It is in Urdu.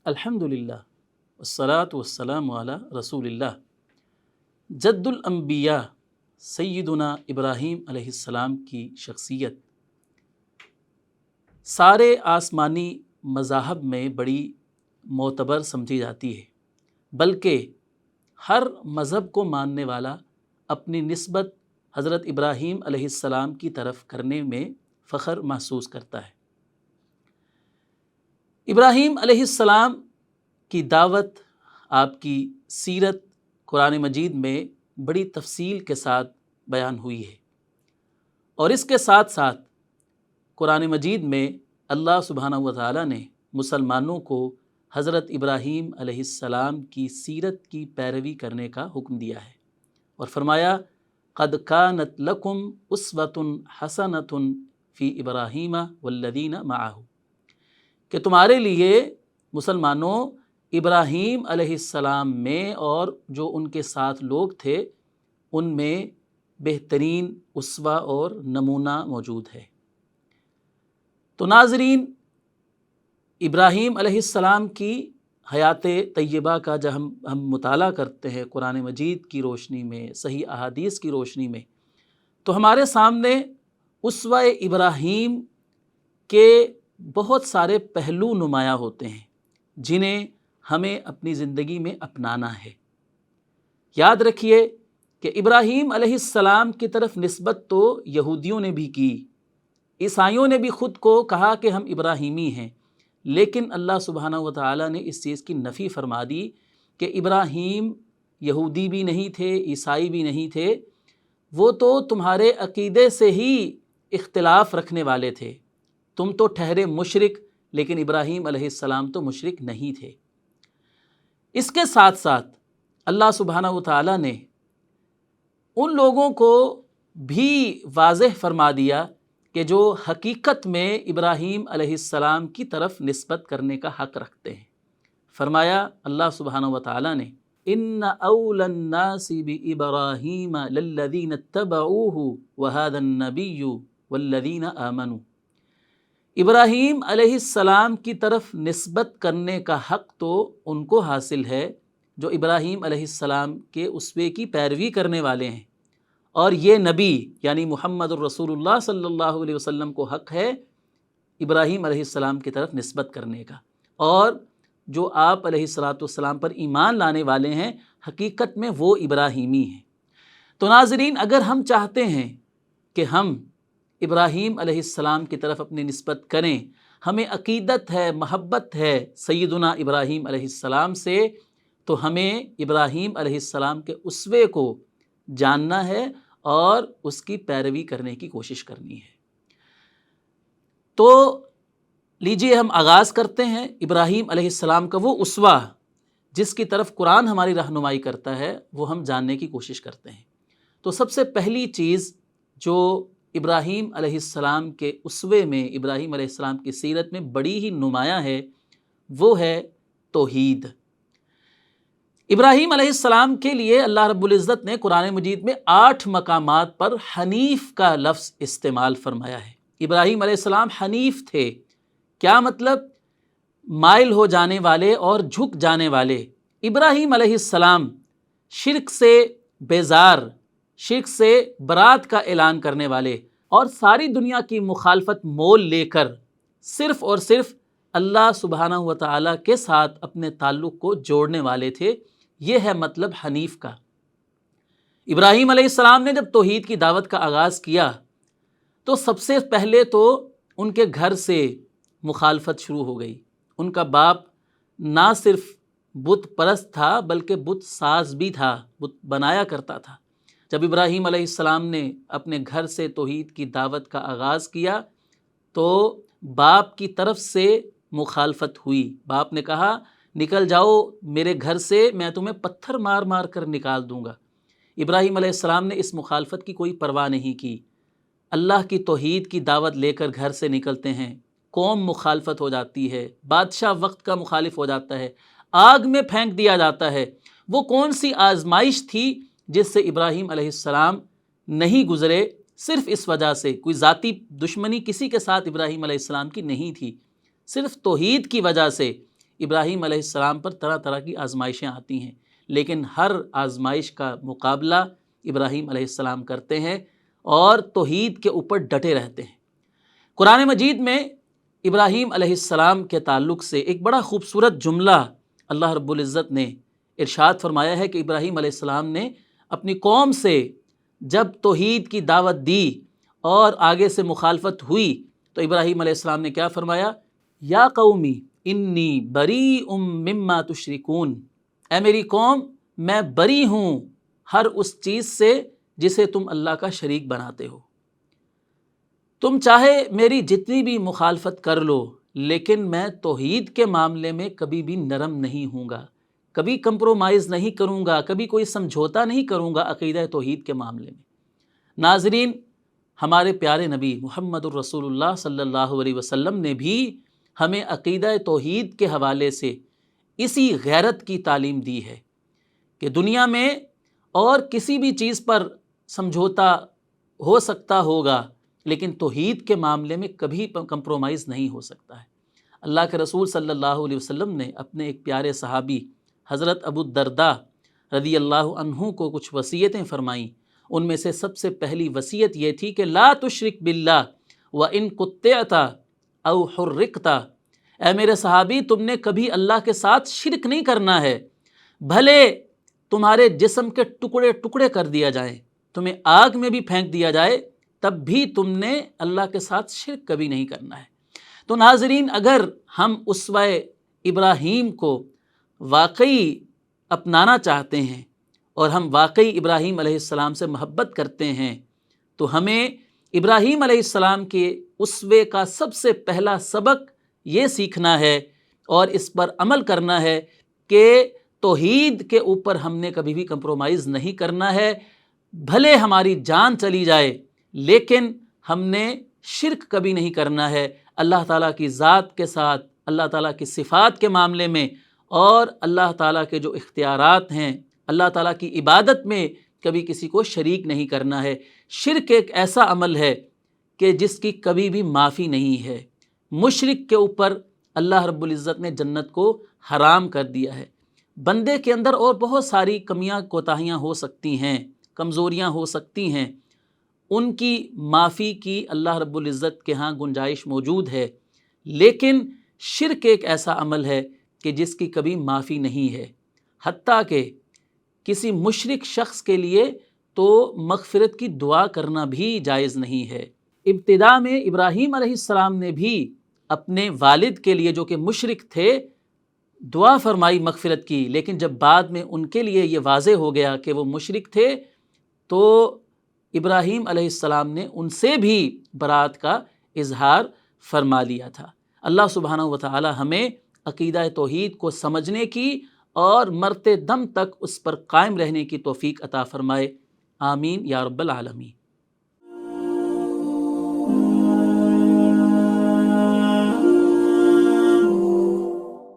الحمدللہ والصلاة والسلام علی رسول اللہ۔ جد الانبیاء سیدنا ابراہیم علیہ السلام کی شخصیت سارے آسمانی مذاہب میں بڑی معتبر سمجھی جاتی ہے، بلکہ ہر مذہب کو ماننے والا اپنی نسبت حضرت ابراہیم علیہ السلام کی طرف کرنے میں فخر محسوس کرتا ہے۔ ابراہیم علیہ السلام کی دعوت، آپ کی سیرت قرآن مجید میں بڑی تفصیل کے ساتھ بیان ہوئی ہے، اور اس کے ساتھ ساتھ قرآن مجید میں اللہ سبحانہ و تعالیٰ نے مسلمانوں کو حضرت ابراہیم علیہ السلام کی سیرت کی پیروی کرنے کا حکم دیا ہے، اور فرمایا قد کانت لکم اسوۃ حسنۃ فی ابراہیم والذین معہ، کہ تمہارے لیے مسلمانوں ابراہیم علیہ السلام میں اور جو ان کے ساتھ لوگ تھے ان میں بہترین اسوہ اور نمونہ موجود ہے۔ تو ناظرین، ابراہیم علیہ السلام کی حیات طیبہ کا جب ہم مطالعہ کرتے ہیں قرآن مجید کی روشنی میں، صحیح احادیث کی روشنی میں، تو ہمارے سامنے اسوہ ابراہیم کے بہت سارے پہلو نمایاں ہوتے ہیں جنہیں ہمیں اپنی زندگی میں اپنانا ہے۔ یاد رکھیے کہ ابراہیم علیہ السلام کی طرف نسبت تو یہودیوں نے بھی کی، عیسائیوں نے بھی خود کو کہا کہ ہم ابراہیمی ہیں، لیکن اللہ سبحانہ و تعالیٰ نے اس چیز کی نفی فرما دی کہ ابراہیم یہودی بھی نہیں تھے، عیسائی بھی نہیں تھے، وہ تو تمہارے عقیدے سے ہی اختلاف رکھنے والے تھے، تم تو ٹھہرے مشرک، لیکن ابراہیم علیہ السلام تو مشرک نہیں تھے۔ اس کے ساتھ ساتھ اللہ سبحانہ و تعالیٰ نے ان لوگوں کو بھی واضح فرما دیا کہ جو حقیقت میں ابراہیم علیہ السلام کی طرف نسبت کرنے کا حق رکھتے ہیں۔ فرمایا اللہ سبحانہ و تعالیٰ نے ان اول الناس بابراہیم للذین اتبعوہ وہذا النبی والذین آمنوا، ابراہیم علیہ السلام کی طرف نسبت کرنے کا حق تو ان کو حاصل ہے جو ابراہیم علیہ السلام کے اسوے کی پیروی کرنے والے ہیں، اور یہ نبی یعنی محمد الرسول اللہ صلی اللہ علیہ وسلم کو حق ہے ابراہیم علیہ السلام کی طرف نسبت کرنے کا، اور جو آپ علیہ السلام پر ایمان لانے والے ہیں حقیقت میں وہ ابراہیمی ہیں۔ تو ناظرین، اگر ہم چاہتے ہیں کہ ہم ابراہیم علیہ السلام کی طرف اپنی نسبت کریں، ہمیں عقیدت ہے، محبت ہے سیدنا ابراہیم علیہ السلام سے، تو ہمیں ابراہیم علیہ السلام کے اسوے کو جاننا ہے اور اس کی پیروی کرنے کی کوشش کرنی ہے۔ تو لیجئے ہم آغاز کرتے ہیں ابراہیم علیہ السلام کا وہ اسوہ جس کی طرف قرآن ہماری رہنمائی کرتا ہے، وہ ہم جاننے کی کوشش کرتے ہیں۔ تو سب سے پہلی چیز جو ابراہیم علیہ السلام کے اسوے میں، ابراہیم علیہ السلام کی سیرت میں بڑی ہی نمایاں ہے، وہ ہے توحید۔ ابراہیم علیہ السلام کے لیے اللہ رب العزت نے قرآن مجید میں 8 مقامات پر حنیف کا لفظ استعمال فرمایا ہے۔ ابراہیم علیہ السلام حنیف تھے، کیا مطلب؟ مائل ہو جانے والے اور جھک جانے والے۔ ابراہیم علیہ السلام شرک سے بیزار، شرک سے برات کا اعلان کرنے والے، اور ساری دنیا کی مخالفت مول لے کر صرف اور صرف اللہ سبحانہ و تعالیٰ کے ساتھ اپنے تعلق کو جوڑنے والے تھے۔ یہ ہے مطلب حنیف کا۔ ابراہیم علیہ السلام نے جب توحید کی دعوت کا آغاز کیا تو سب سے پہلے تو ان کے گھر سے مخالفت شروع ہو گئی۔ ان کا باپ نہ صرف بت پرست تھا بلکہ بت ساز بھی تھا، بت بنایا کرتا تھا۔ جب ابراہیم علیہ السلام نے اپنے گھر سے توحید کی دعوت کا آغاز کیا تو باپ کی طرف سے مخالفت ہوئی۔ باپ نے کہا نکل جاؤ میرے گھر سے، میں تمہیں پتھر مار مار کر نکال دوں گا۔ ابراہیم علیہ السلام نے اس مخالفت کی کوئی پرواہ نہیں کی۔ اللہ کی توحید کی دعوت لے کر گھر سے نکلتے ہیں، قوم مخالفت ہو جاتی ہے، بادشاہ وقت کا مخالف ہو جاتا ہے، آگ میں پھینک دیا جاتا ہے۔ وہ کون سی آزمائش تھی جس سے ابراہیم علیہ السلام نہیں گزرے؟ صرف اس وجہ سے، کوئی ذاتی دشمنی کسی کے ساتھ ابراہیم علیہ السلام کی نہیں تھی، صرف توحید کی وجہ سے ابراہیم علیہ السلام پر طرح طرح کی آزمائشیں آتی ہیں، لیکن ہر آزمائش کا مقابلہ ابراہیم علیہ السلام کرتے ہیں اور توحید کے اوپر ڈٹے رہتے ہیں۔ قرآن مجید میں ابراہیم علیہ السلام کے تعلق سے ایک بڑا خوبصورت جملہ اللہ رب العزت نے ارشاد فرمایا ہے کہ ابراہیم علیہ السلام نے اپنی قوم سے جب توحید کی دعوت دی اور آگے سے مخالفت ہوئی تو ابراہیم علیہ السلام نے کیا فرمایا؟ یا قومی انی بریء مما تشرکون، اے میری قوم میں بری ہوں ہر اس چیز سے جسے تم اللہ کا شریک بناتے ہو۔ تم چاہے میری جتنی بھی مخالفت کر لو، لیکن میں توحید کے معاملے میں کبھی بھی نرم نہیں ہوں گا، کبھی کمپرومائز نہیں کروں گا، کبھی کوئی سمجھوتا نہیں کروں گا عقیدہ توحید کے معاملے میں۔ ناظرین، ہمارے پیارے نبی محمد الرسول اللہ صلی اللہ علیہ وسلم نے بھی ہمیں عقیدہ توحید کے حوالے سے اسی غیرت کی تعلیم دی ہے کہ دنیا میں اور کسی بھی چیز پر سمجھوتا ہو سکتا ہوگا، لیکن توحید کے معاملے میں کبھی کمپرومائز نہیں ہو سکتا ہے۔ اللہ کے رسول صلی اللہ علیہ وسلم نے اپنے ایک پیارے صحابی حضرت ابو الدرداء رضی اللہ عنہ کو کچھ وصیتیں فرمائیں۔ ان میں سے سب سے پہلی وصیت یہ تھی کہ لا تشرک باللہ وان قطعت او حرکت، اے میرے صحابی تم نے کبھی اللہ کے ساتھ شرک نہیں کرنا ہے، بھلے تمہارے جسم کے ٹکڑے ٹکڑے کر دیا جائیں، تمہیں آگ میں بھی پھینک دیا جائے، تب بھی تم نے اللہ کے ساتھ شرک کبھی نہیں کرنا ہے۔ تو ناظرین، اگر ہم اسوہ ابراہیم کو واقعی اپنانا چاہتے ہیں اور ہم واقعی ابراہیم علیہ السلام سے محبت کرتے ہیں تو ہمیں ابراہیم علیہ السلام کے اسوے کا سب سے پہلا سبق یہ سیکھنا ہے اور اس پر عمل کرنا ہے کہ توحید کے اوپر ہم نے کبھی بھی کمپرومائز نہیں کرنا ہے، بھلے ہماری جان چلی جائے لیکن ہم نے شرک کبھی نہیں کرنا ہے اللہ تعالیٰ کی ذات کے ساتھ، اللہ تعالیٰ کی صفات کے معاملے میں، اور اللہ تعالیٰ کے جو اختیارات ہیں، اللہ تعالیٰ کی عبادت میں کبھی کسی کو شریک نہیں کرنا ہے۔ شرک ایک ایسا عمل ہے کہ جس کی کبھی بھی معافی نہیں ہے۔ مشرک کے اوپر اللہ رب العزت نے جنت کو حرام کر دیا ہے۔ بندے کے اندر اور بہت ساری کمیاں کوتاہیاں ہو سکتی ہیں، کمزوریاں ہو سکتی ہیں، ان کی معافی کی اللہ رب العزت کے ہاں گنجائش موجود ہے، لیکن شرک ایک ایسا عمل ہے کہ جس کی کبھی معافی نہیں ہے، حتیٰ کہ کسی مشرک شخص کے لیے تو مغفرت کی دعا کرنا بھی جائز نہیں ہے۔ ابتدا میں ابراہیم علیہ السلام نے بھی اپنے والد کے لیے جو کہ مشرک تھے دعا فرمائی مغفرت کی، لیکن جب بعد میں ان کے لیے یہ واضح ہو گیا کہ وہ مشرک تھے تو ابراہیم علیہ السلام نے ان سے بھی برات کا اظہار فرما لیا تھا۔ اللہ سبحانہ و تعالی ہمیں عقیدہ توحید کو سمجھنے کی اور مرتے دم تک اس پر قائم رہنے کی توفیق عطا فرمائے، آمین یا رب العالمین۔